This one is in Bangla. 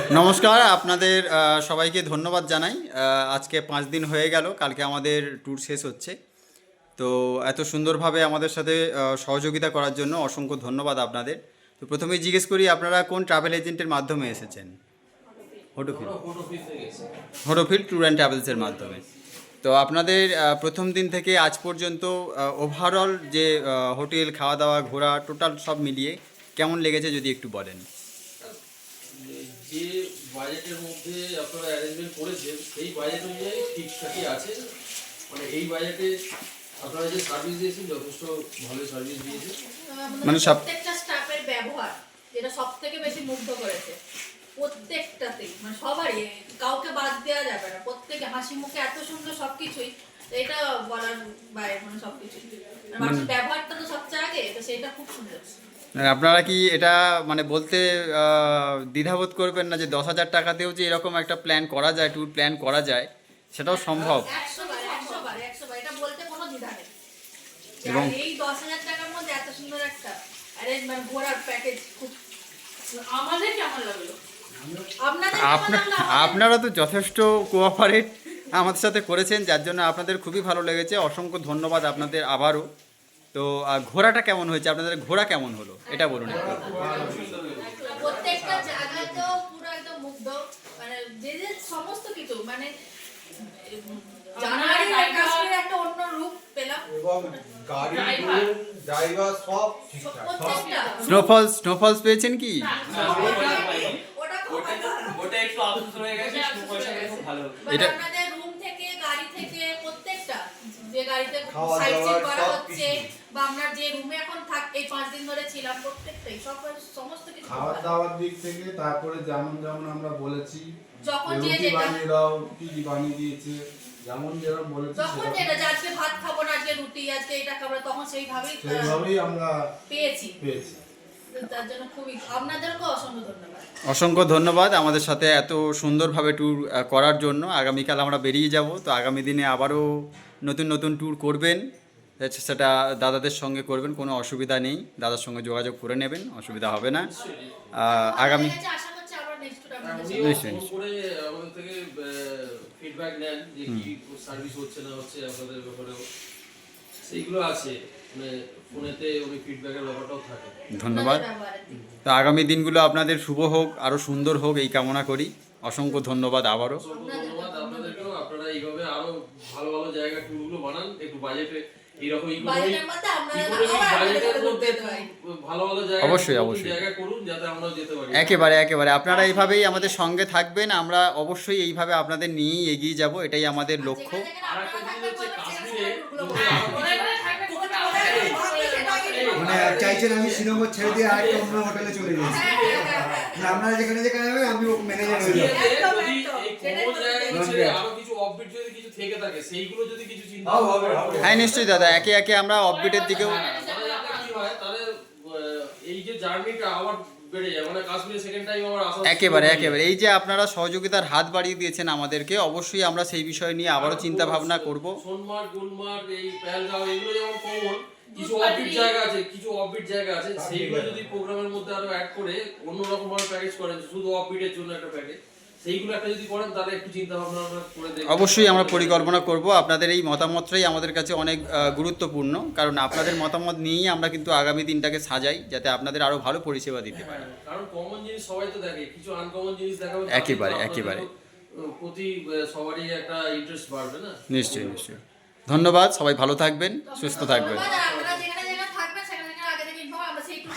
নমস্কার, আপনাদের সবাইকে ধন্যবাদ জানাই। আজকে 5 দিন হয়ে গেল, কালকে আমাদের ট্যুর শেষ হচ্ছে। তো এত সুন্দরভাবে আমাদের সাথে সহযোগিতা করার জন্য অসংখ্য ধন্যবাদ আপনাদের। তো প্রথমেই জিজ্ঞেস করি, আপনারা কোন ট্রাভেল এজেন্টের মাধ্যমে এসেছেন? হোটোফিল। হোটোফিল ট্যুর অ্যান্ড ট্রাভেলসের মাধ্যমে। তো আপনাদের প্রথম দিন থেকে আজ পর্যন্ত ওভারঅল যে হোটেল, খাওয়া দাওয়া, ঘোরা, টোটাল সব মিলিয়ে কেমন লেগেছে যদি একটু বলেন। যে বাজেটের মধ্যে আপনারা অ্যারেঞ্জমেন্ট করেছেন সেই বাজেট অনুযায়ী ঠিকঠাকই আছে। মানে এই বাজেটে আপনারা যে সার্ভিস দিয়েছেন যথেষ্ট ভালো সার্ভিস দিয়েছেন। মানে প্রত্যেকটা স্টাফের ব্যবহার যেটা সব থেকে বেশি মুগ্ধ করেছে, প্রত্যেকটাতেই মানে সবারই, কাউকে বাদ দেওয়া যাবে না। প্রত্যেকে হাসি মুখে এত সুন্দর সবকিছুই, এটা বলার বাইরে। মানে সবকিছুই মানুষের ব্যবহারটা তো সবচেয়ে আগে, তো সেটা খুব সুন্দর। আপনারা কি এটা মানে বলতে দ্বিধাবোধ করবেন না যে 10,000 টাকাতেও যে এরকম একটা প্ল্যান করা যায়, ট্যুর প্ল্যান করা যায়, সেটাও সম্ভব? 100 বার এটা বলতে কোনো দ্বিধা নেই। এবং এই 10,000 টাকার মধ্যে এত সুন্দর একটা অ্যারেঞ্জমেন্ট, ঘোরার প্যাকেজ, খুব আমাদের কেমন লাগলো? আপনারা তো যথেষ্ট কোঅপারেট আমাদের সাথে করেছেন, যার জন্য আপনাদের খুবই ভালো লেগেছে। অসংখ্য ধন্যবাদ আপনাদের আবারও। তো ঘোরাটা কেমন হয়েছে? আপনাদের ঘোরা কেমন হলো এটা বলুন একটু। প্রত্যেকটা জায়গা তো পুরো একদম মুগ্ধ, মানে যে যে সমস্ত কিছু, মানে জানুয়ারির কাশ্মীরের একটা অন্য রূপ পেলাম। এবং গাড়ি ড্রাইভার সব ঠিকঠাক। প্রত্যেকটা স্নোফলস পেয়েছেন কি? ওটা একটু আফসোস হয়ে গেছে, পয়সা খুব ভালো। এটা আমাদের রুম থেকে, গাড়ি থেকে, প্রত্যেকটা যে গাড়িতে খাওয়া সাইড দাওয়া সিট করা সব হচ্ছে, কিছু। বা আমরা যে রুমে এখন এই 5 দিন ধরে ছিলাম, প্রত্যেকটাই সমস্ত কিছু খাওয়া ভালো। দাওয়ার দিক থেকে, তারপরে যেমন যেমন আমরা বলেছি, যখন যে রুটি যেটা, বানিয়ে দাও, কি কি বানিয়ে দিয়েছে, যেমন যেরকম বলেছি যখন যেটা, যে আজকে ভাত খাবো না, আজকে রুটি, আজকে এটা খাবো না, তখন সেইভাবেই আমরা পেয়েছি। পেয়েছি। তার জন্য খুবই আপনাদেরকে অসংখ্য ধন্যবাদ। অসংখ্য ধন্যবাদ আমাদের সাথে এত সুন্দরভাবে ট্যুর করার জন্য। আগামীকাল আমরা বেরিয়ে যাব, তো আগামী দিনে আবারও নতুন নতুন ট্যুর করবেন, সেটা দাদাদের সঙ্গে করবেন, কোনো অসুবিধা নেই। দাদার সঙ্গে যোগাযোগ করে নেবেন, অসুবিধা হবে না। আগামী আপনাদের কাছে আশা করছি আবার নেক্সট টুর আপনাদের সাথে। নিশ্চয়ই, ফোন করে আমাদের থেকে ফিডব্যাক নেন যে কি সার্ভিস হচ্ছে না হচ্ছে আপনাদের ব্যাপারেও সেইগুলো আছে। মানে ফোনেতে ওই ফিডব্যাকের ব্যাপারটাও থাকে। ধন্যবাদ। তো আগামী দিনগুলো আপনাদের শুভ হোক, আরও সুন্দর হোক, এই কামনা করি। অসংখ্য ধন্যবাদ আবারও। ধন্যবাদ আপনাদেরকেও। আপনারা এইভাবে আরো ভালো ভালো জায়গা ট্যুরগুলো বানান, একটু বাজেটে এইরকম বাজেটের মধ্যে আপনারা বাজেটের মধ্যে ভালো ভালো জায়গা, অবশ্যই, নতুন অবশ্যই। জায়গা করুন যাতে আমরাও যেতে পারি। একেবারে একেবারে আপনারা এইভাবেই আমাদের সঙ্গে থাকবেন, আমরা অবশ্যই এইভাবে আপনাদের নিয়েই এগিয়ে যাব, এটাই আমাদের লক্ষ্য। আরেকটা জিনিস হচ্ছে কাশ্মীরে মানে চাইছেন আমি শ্রীনগর ছেড়ে দিয়ে আরেকটা অন্য হোটেলে চলে যাই। আপনারা যেখানে যেখানে যাবেন আমি ম্যানেজার হয়ে যাবো। যদি এই কোন জায়গাগুলো ছেড়ে আরো কিছু অফবিট যদি কিছু থেকে থাকে সেইগুলো যদি কিছু চিন্তা হবে। হ্যাঁ নিশ্চয়ই দাদা, একে একে আমরা অফবিটের দিকেও কি হয় তাহলে এই যে জার্নিটা আবার বেড়ে যায়। মানে কাশ্মীরে সেকেন্ড টাইম আবার আসা একেবারে একেবারে এই যে আপনারা সহযোগিতার হাত বাড়িয়ে দিয়েছেন আমাদেরকে, অবশ্যই আমরা সেই বিষয় নিয়ে আবারও চিন্তা ভাবনা করব। সোনমার্গ, গুলমার্গ, এই পেহেলগাঁও এগুলো যেমন কমন, কিছু অফবিট জায়গা আছে, কিছু অফবিট জায়গা আছে, সেইগুলো যদি প্রোগ্রামের মধ্যে আরো অ্যাড করে অন্যরকম ভাবে প্যাকেজ করেন, শুধু অফবিটের জন্য একটা প্যাকেজ, সেইগুলো একটা যদি করেন তাহলে একটু চিন্তা ভাবনা করে দেখবেন। অবশ্যই আমরা পরিকল্পনা করব। আপনাদের এই মতামতটাই আমাদের কাছে অনেক গুরুত্বপূর্ণ, কারণ আপনাদের মতামত নিয়েই আমরা কিন্তু আগামী দিনটাকে সাজাই, যাতে আপনাদের আরও ভালো পরিষেবা দিতে পারি। কারণ কমন জিনিস সবাই তো দেখে, কিছু আনকমন জিনিস দেখাবে, একেবারে, একেবারে। প্রতি সবারই একটা ইন্টারেস্ট বাড়বে না। নিশ্চয়ই নিশ্চয়ই। ধন্যবাদ, সবাই ভালো থাকবেন, সুস্থ থাকবেন। আপনারা যেখানে যেখানে থাকবেন সেখানে সেখানে আগে থেকে ইনফর্ম, আমরা সেই টুর